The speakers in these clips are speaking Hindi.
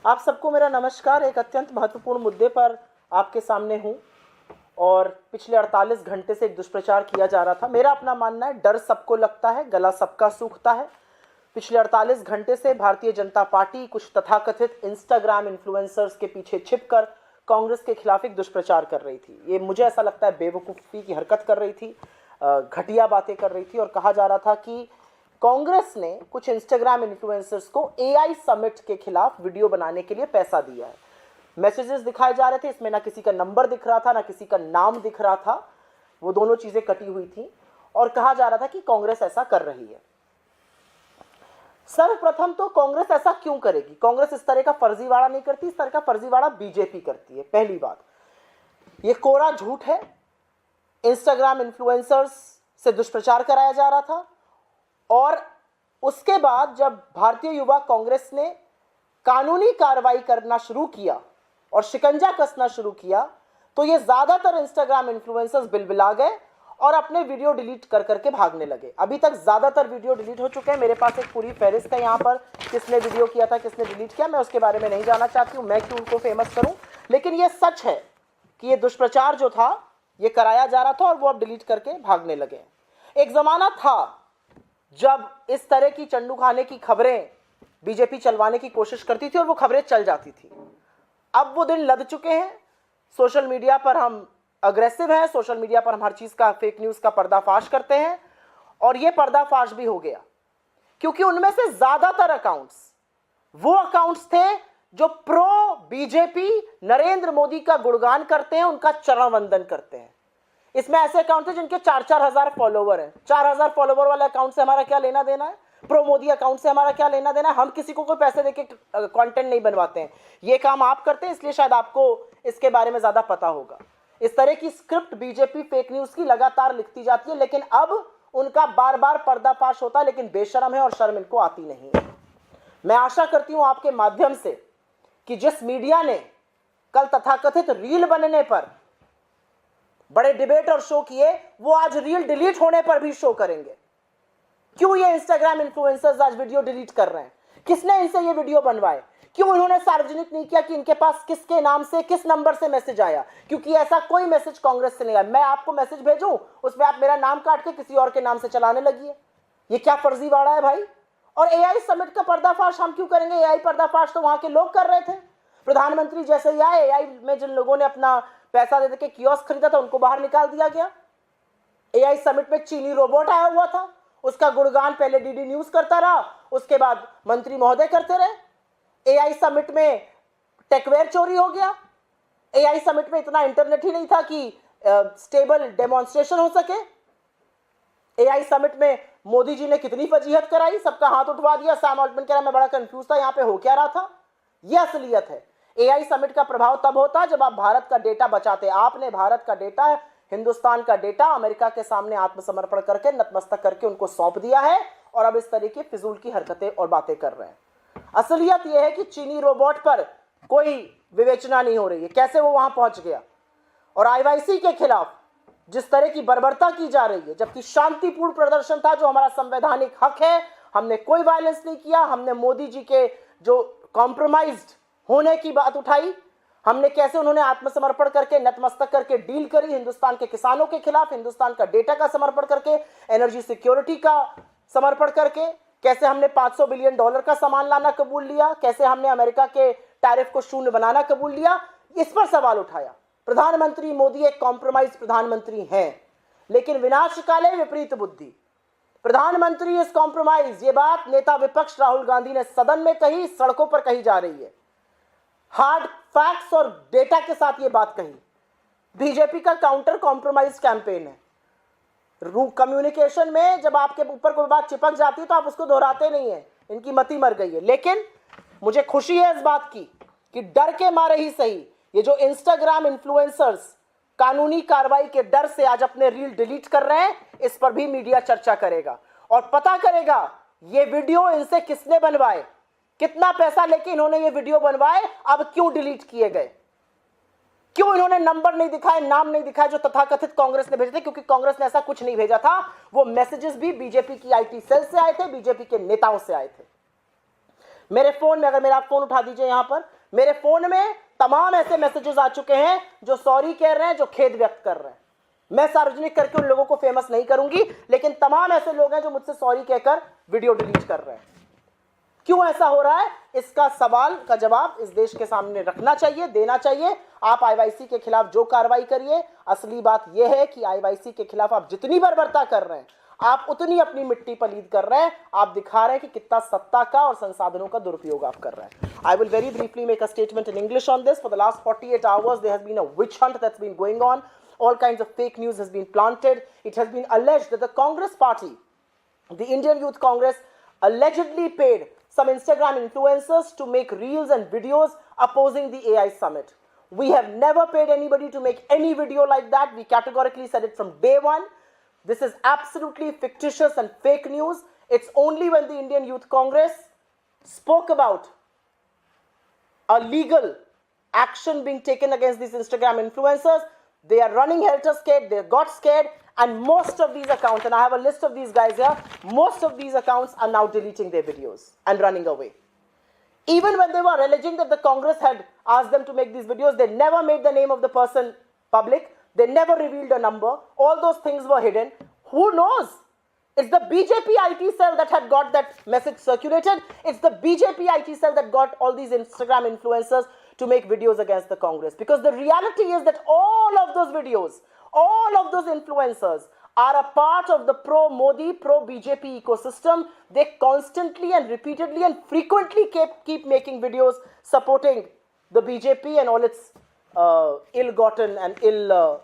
आप सबको मेरा नमस्कार। एक अत्यंत महत्वपूर्ण मुद्दे पर आपके सामने हूं और पिछले 48 घंटे से एक दुष्प्रचार किया जा रहा था। मेरा अपना मानना है, डर सबको लगता है, गला सबका सूखता है। पिछले 48 घंटे से भारतीय जनता पार्टी कुछ तथाकथित इंस्टाग्राम इन्फ्लुएंसर्स के पीछे छिपकर कांग्रेस के खिलाफ एक दुष्प्रचार कर रही थी। ये मुझे ऐसा लगता है बेवकूफ़ी की हरकत कर रही थी, घटिया बातें कर रही थी और कहा जा रहा था कि कांग्रेस ने कुछ इंस्टाग्राम इन्फ्लुएंसर्स को एआई समिट के खिलाफ वीडियो बनाने के लिए पैसा दिया है। मैसेजेस दिखाए जा रहे थे, इसमें ना किसी का नंबर दिख रहा था ना किसी का नाम दिख रहा था, वो दोनों चीजें कटी हुई थी और कहा जा रहा था कि कांग्रेस ऐसा कर रही है। सर्वप्रथम तो कांग्रेस ऐसा क्यों करेगी? कांग्रेस इस तरह का फर्जीवाड़ा नहीं करती, इस तरह का फर्जीवाड़ा बीजेपी करती है। पहली बात, ये कोरा झूठ है। इंस्टाग्राम इन्फ्लुएंसर्स से दुष्प्रचार कराया जा रहा था और उसके बाद जब भारतीय युवा कांग्रेस ने कानूनी कार्रवाई करना शुरू किया और शिकंजा कसना शुरू किया तो ये ज्यादातर इंस्टाग्राम इन्फ्लुएंसर्स बिलबिला गए और अपने वीडियो डिलीट कर करके भागने लगे। अभी तक ज्यादातर वीडियो डिलीट हो चुके हैं। मेरे पास एक पूरी फहरिस्त है यहाँ पर, किसने वीडियो किया था, किसने डिलीट किया। मैं उसके बारे में नहीं जानना चाहती हूँ, मैं क्यों उनको फेमस करूँ, लेकिन ये सच है कि ये दुष्प्रचार जो था ये कराया जा रहा था और वो अब डिलीट करके भागने लगे। एक जमाना था जब इस तरह की चंडू खाने की खबरें बीजेपी चलवाने की कोशिश करती थी और वो खबरें चल जाती थी। अब वो दिन लद चुके हैं। सोशल मीडिया पर हम अग्रेसिव हैं, सोशल मीडिया पर हम हर चीज का, फेक न्यूज का पर्दाफाश करते हैं और ये पर्दाफाश भी हो गया क्योंकि उनमें से ज्यादातर अकाउंट्स वो अकाउंट्स थे जो प्रो बीजेपी नरेंद्र मोदी का गुणगान करते हैं, उनका चरण वंदन करते हैं। इसमें ऐसे अकाउंट थे जिनके 4-4 हजार फॉलोवर हैं। 4,000 फॉलोवर वाले अकाउंट से हमारा क्या लेना देना है? प्रो मोदी अकाउंट से हमारा क्या लेना देना है? हम किसी को कोई पैसे देके कंटेंट नहीं बनवाते हैं, ये काम आप करते हैं, इसलिए शायद आपको इसके बारे में ज्यादा पता होगा। इस तरह की स्क्रिप्ट बीजेपी फेक न्यूज की लगातार लिखती जाती है, लेकिन अब उनका बार बार पर्दाफाश होता है, लेकिन बेशरम है और शर्म इनको आती नहीं है। मैं आशा करती हूं आपके माध्यम से कि जिस मीडिया ने कल तथाकथित रील बनने पर बड़े डिबेट और शो किए, वो आज रील डिलीट होने पर भी शो करेंगे। क्यों ये इंस्टाग्राम इन्फ्लुएंसर्स आज वीडियो डिलीट कर रहे हैं? किसने इनसे ये वीडियो बनवाए? क्यों इन्होंने सार्वजनिक नहीं किया कि इनके पास किसके नाम से, किस नंबर से मैसेज आया? क्योंकि ऐसा कोई मैसेज कांग्रेस से नहीं आया। मैं आपको मैसेज भेजूं, उसमें आप मेरा नाम काट के किसी और के नाम से चलाने लगी है। ये क्या फर्जीवाड़ा है भाई? और एआई समिट का पर्दाफाश हम क्यों करेंगे? एआई पर्दाफाश तो वहां के लोग कर रहे थे। प्रधानमंत्री जैसे ही आए, एआई में जिन लोगों ने अपना पैसा दे के कियोस्क खरीदा था उनको बाहर निकाल दिया गया। एआई समिट में चीनी रोबोट आया हुआ था, उसका गुणगान पहले डीडी न्यूज करता रहा, उसके बाद मंत्री महोदय करते रहे। एआई समिट में टेकवेयर चोरी हो गया। एआई समिट में इतना इंटरनेट ही नहीं था कि स्टेबल डेमोन्स्ट्रेशन हो सके। एआई समिट में मोदी जी ने कितनी फजीहत कराई, सबका हाथ उठवा दिया। सैम ऑल्टमैन कह रहा मैं बड़ा कंफ्यूज था यहाँ पे हो क्या रहा था। यह असलियत है। एआई समिट का प्रभाव तब होता है जब आप भारत का डेटा बचाते। आपने भारत का डेटा, हिंदुस्तान का डेटा अमेरिका के सामने आत्मसमर्पण करके, नतमस्तक करके उनको सौंप दिया है और अब इस तरह की फिजूल की हरकतें और बातें कर रहे हैं। असलियत यह है कि चीनी रोबोट पर कोई विवेचना नहीं हो रही है, कैसे वो वहां पहुंच गया। और आईवाईसी के खिलाफ जिस तरह की बर्बरता की जा रही है, जबकि शांतिपूर्ण प्रदर्शन था जो हमारा संवैधानिक हक है, हमने कोई वायलेंस नहीं किया। हमने मोदी जी के जो कॉम्प्रोमाइज्ड होने की बात उठाई, हमने कैसे उन्होंने आत्मसमर्पण करके, नतमस्तक करके डील करी हिंदुस्तान के किसानों के खिलाफ, हिंदुस्तान का डेटा का समर्पण करके, एनर्जी सिक्योरिटी का समर्पण करके, कैसे हमने $500 बिलियन का सामान लाना कबूल लिया, कैसे हमने अमेरिका के टैरिफ को शून्य बनाना कबूल लिया, इस पर सवाल उठाया। प्रधानमंत्री मोदी एक कॉम्प्रोमाइज प्रधानमंत्री हैं, लेकिन विनाशकाले विपरीत बुद्धि। प्रधानमंत्री इज कॉम्प्रोमाइज, ये बात नेता विपक्ष राहुल गांधी ने सदन में कही, सड़कों पर कही जा रही है। हार्ड फैक्ट्स और डेटा के साथ ये बात कही। बीजेपी का काउंटर कॉम्प्रोमाइज कैंपेन है। कम्युनिकेशन में जब आपके ऊपर कोई बात चिपक जाती है तो आप उसको दोहराते नहीं है। इनकी मति मर गई है। लेकिन मुझे खुशी है इस बात की कि डर के मारे ही सही ये जो इंस्टाग्राम इन्फ्लुएंसर्स कानूनी कार्रवाई के डर से आज अपने रील डिलीट कर रहे हैं, इस पर भी मीडिया चर्चा करेगा और पता करेगा ये वीडियो इनसे किसने बनवाए, कितना पैसा लेके इन्होंने ये वीडियो बनवाए, अब क्यों डिलीट किए गए, क्यों इन्होंने नंबर नहीं दिखाए, नाम नहीं दिखाए जो तथाकथित कांग्रेस ने भेजे थे। क्योंकि कांग्रेस ने ऐसा कुछ नहीं भेजा था। वो मैसेजेस भी बीजेपी की आईटी सेल से आए थे, बीजेपी के नेताओं से आए थे। मेरे फोन में, अगर मेरा फोन उठा दीजिए यहां पर, मेरे फोन में तमाम ऐसे मैसेजेस आ चुके हैं जो सॉरी कह रहे हैं, जो खेद व्यक्त कर रहे हैं। मैं सार्वजनिक करके उन लोगों को फेमस नहीं करूंगी, लेकिन तमाम ऐसे लोग हैं जो मुझसे सॉरी कहकर वीडियो डिलीट कर रहे हैं। क्यों ऐसा हो रहा है, इसका सवाल का जवाब इस देश के सामने रखना चाहिए, देना चाहिए। आप आईवाईसी के खिलाफ जो कार्रवाई करिए, असली बात यह है कि आईवाईसी के खिलाफ आप जितनी बर्बरता कर रहे हैं, आप उतनी अपनी मिट्टी पलीद कर रहे हैं। आप दिखा रहे हैं कि कितना सत्ता का और संसाधनों का दुरुपयोग आप कर रहे हैं। I will very briefly make a statement in English on this. For the last 48 hours, there has been a witch hunt that's been going on. All kinds of fake news has been planted. It has been alleged that the Congress party, the Indian Youth Congress, allegedly paid some Instagram influencers to make reels and videos opposing the AI summit. We have never paid anybody to make any video like that. We categorically said it from day one. This is absolutely fictitious and fake news. It's only when the Indian Youth Congress spoke about a legal action being taken against these Instagram influencers, they are running helter-skelter, they got scared, and most of these accounts, and I have a list of these guys here, most of these accounts are now deleting their videos and running away. Even when they were alleging that the Congress had asked them to make these videos, they never made the name of the person public, they never revealed a number, all those things were hidden. Who knows? It's the BJP IT cell that had got that message circulated. It's the BJP IT cell that got all these Instagram influencers to make videos against the Congress. Because the reality is that all of those videos, all of those influencers are a part of the pro-Modi, pro-BJP ecosystem. They constantly and repeatedly and frequently keep making videos supporting the BJP and all its ill-gotten and ill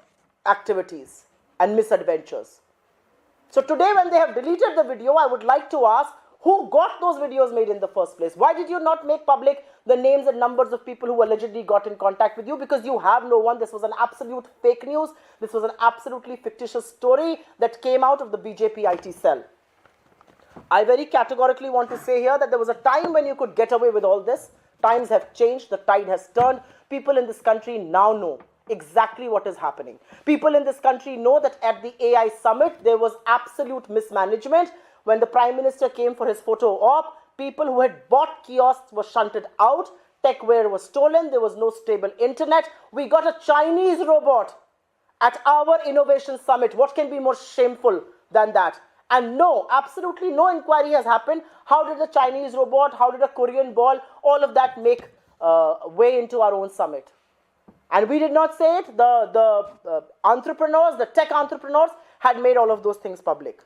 activities and misadventures. So today when they have deleted the video, I would like to ask, who got those videos made in the first place? Why did you not make public the names and numbers of people who allegedly got in contact with you? Because you have no one. This was an absolute fake news. This was an absolutely fictitious story that came out of the BJP IT cell. I very categorically want to say here that there was a time when you could get away with all this. Times have changed. The tide has turned. People in this country now know exactly what is happening. People in this country know that at the AI summit, there was absolute mismanagement. When the Prime Minister came for his photo op, people who had bought kiosks were shunted out. Techware was stolen. There was no stable internet. We got a Chinese robot at our innovation summit. What can be more shameful than that? And no, absolutely no inquiry has happened. How did a Chinese robot, how did a Korean ball, all of that make way into our own summit? And we did not say it. The entrepreneurs, the tech entrepreneurs had made all of those things public.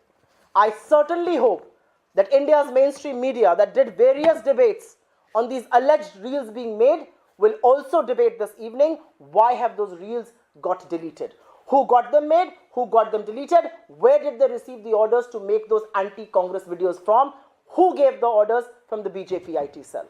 I certainly hope that India's mainstream media that did various debates on these alleged reels being made will also debate this evening. Why have those reels got deleted? Who got them made? Who got them deleted? Where did they receive the orders to make those anti-Congress videos from? Who gave the orders from the BJP IT cell?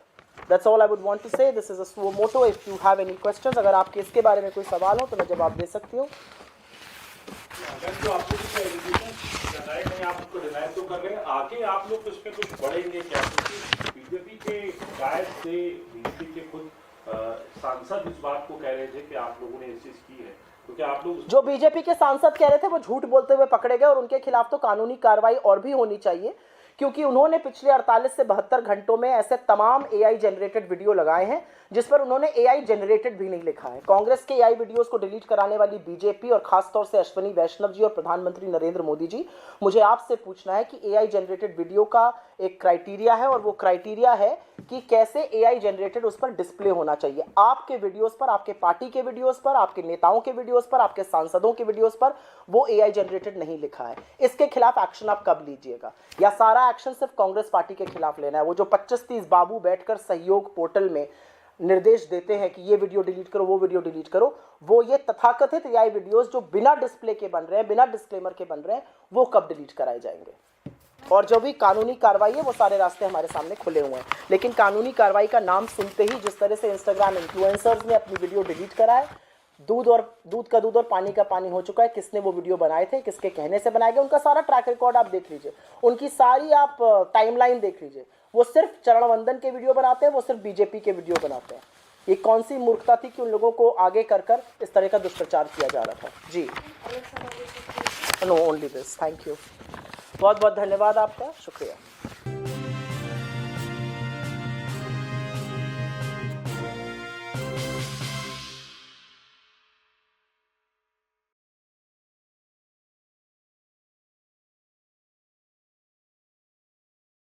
That's all I would want to say. This is a suo moto. If you have any questions, अगर आपके इसके बारे में कोई सवाल हो तो मैं जवाब दे सकती हूँ। अगर जो आपको कुछ एलिगेशन डिनाई नहीं, आप उसको डिनाई तो कर रहे हैं, आगे आप लोग उसमें कुछ बढ़ेंगे क्या? क्योंकि बीजेपी के गायब से बीजेपी के खुद सांसद इस बात को कह रहे थे कि आप लोगों ने ये चीज की है, क्योंकि आप लोग जो बीजेपी के सांसद कह रहे थे वो झूठ बोलते हुए पकड़े गए और उनके खिलाफ तो कानूनी कार्रवाई और भी होनी चाहिए, क्योंकि उन्होंने पिछले 48 से 72 घंटों में ऐसे तमाम एआई जनरेटेड वीडियो लगाए हैं जिस पर उन्होंने एआई जनरेटेड भी नहीं लिखा है। कांग्रेस के एआई वीडियोस को डिलीट कराने वाली बीजेपी और खासतौर से अश्विनी वैष्णव जी और प्रधानमंत्री नरेंद्र मोदी जी, मुझे आपसे पूछना है कि एआई जनरेटेड वीडियो का एक क्राइटेरिया है और वो क्राइटेरिया है कि कैसे एआई जनरेटेड उस पर डिस्प्ले होना चाहिए। आपके वीडियोस पर, आपके पार्टी के वीडियोस पर, आपके नेताओं के वीडियोस पर, आपके सांसदों के वीडियोस पर वो एआई जनरेटेड नहीं लिखा है। इसके खिलाफ एक्शन आप कब लीजिएगा? या सारा एक्शन सिर्फ कांग्रेस पार्टी के खिलाफ लेना है? वो जो 25-30 बाबू बैठकर सहयोग पोर्टल में निर्देश देते हैं कि ये वीडियो डिलीट करो, वो वीडियो डिलीट करो, वो ये तथाकथित एआई वीडियोस जो बिना डिस्प्ले के बन रहे हैं, बिना डिस्क्लेमर के बन रहे हैं, वो कब डिलीट कराए जाएंगे? और जो भी कानूनी कार्रवाई है वो सारे रास्ते हमारे सामने खुले हुए हैं। लेकिन कानूनी कार्रवाई का नाम सुनते ही जिस तरह से इंस्टाग्राम इन्फ्लुएंसर्स ने अपनी वीडियो डिलीट कराए, दूध का दूध और पानी का पानी हो चुका है। किसने वो वीडियो बनाए थे, किसके कहने से बनाए गए, उनका सारा ट्रैक रिकॉर्ड आप देख लीजिए, उनकी सारी आप टाइमलाइन देख लीजिए। वो सिर्फ चरण वंदन के वीडियो बनाते हैं, वो सिर्फ बीजेपी के वीडियो बनाते हैं। ये कौन सी मूर्खता थी कि उन लोगों को आगे कर कर इस तरह का दुष्प्रचार किया जा रहा था? जी, no only this. Thank you, बहुत बहुत धन्यवाद आपका, शुक्रिया।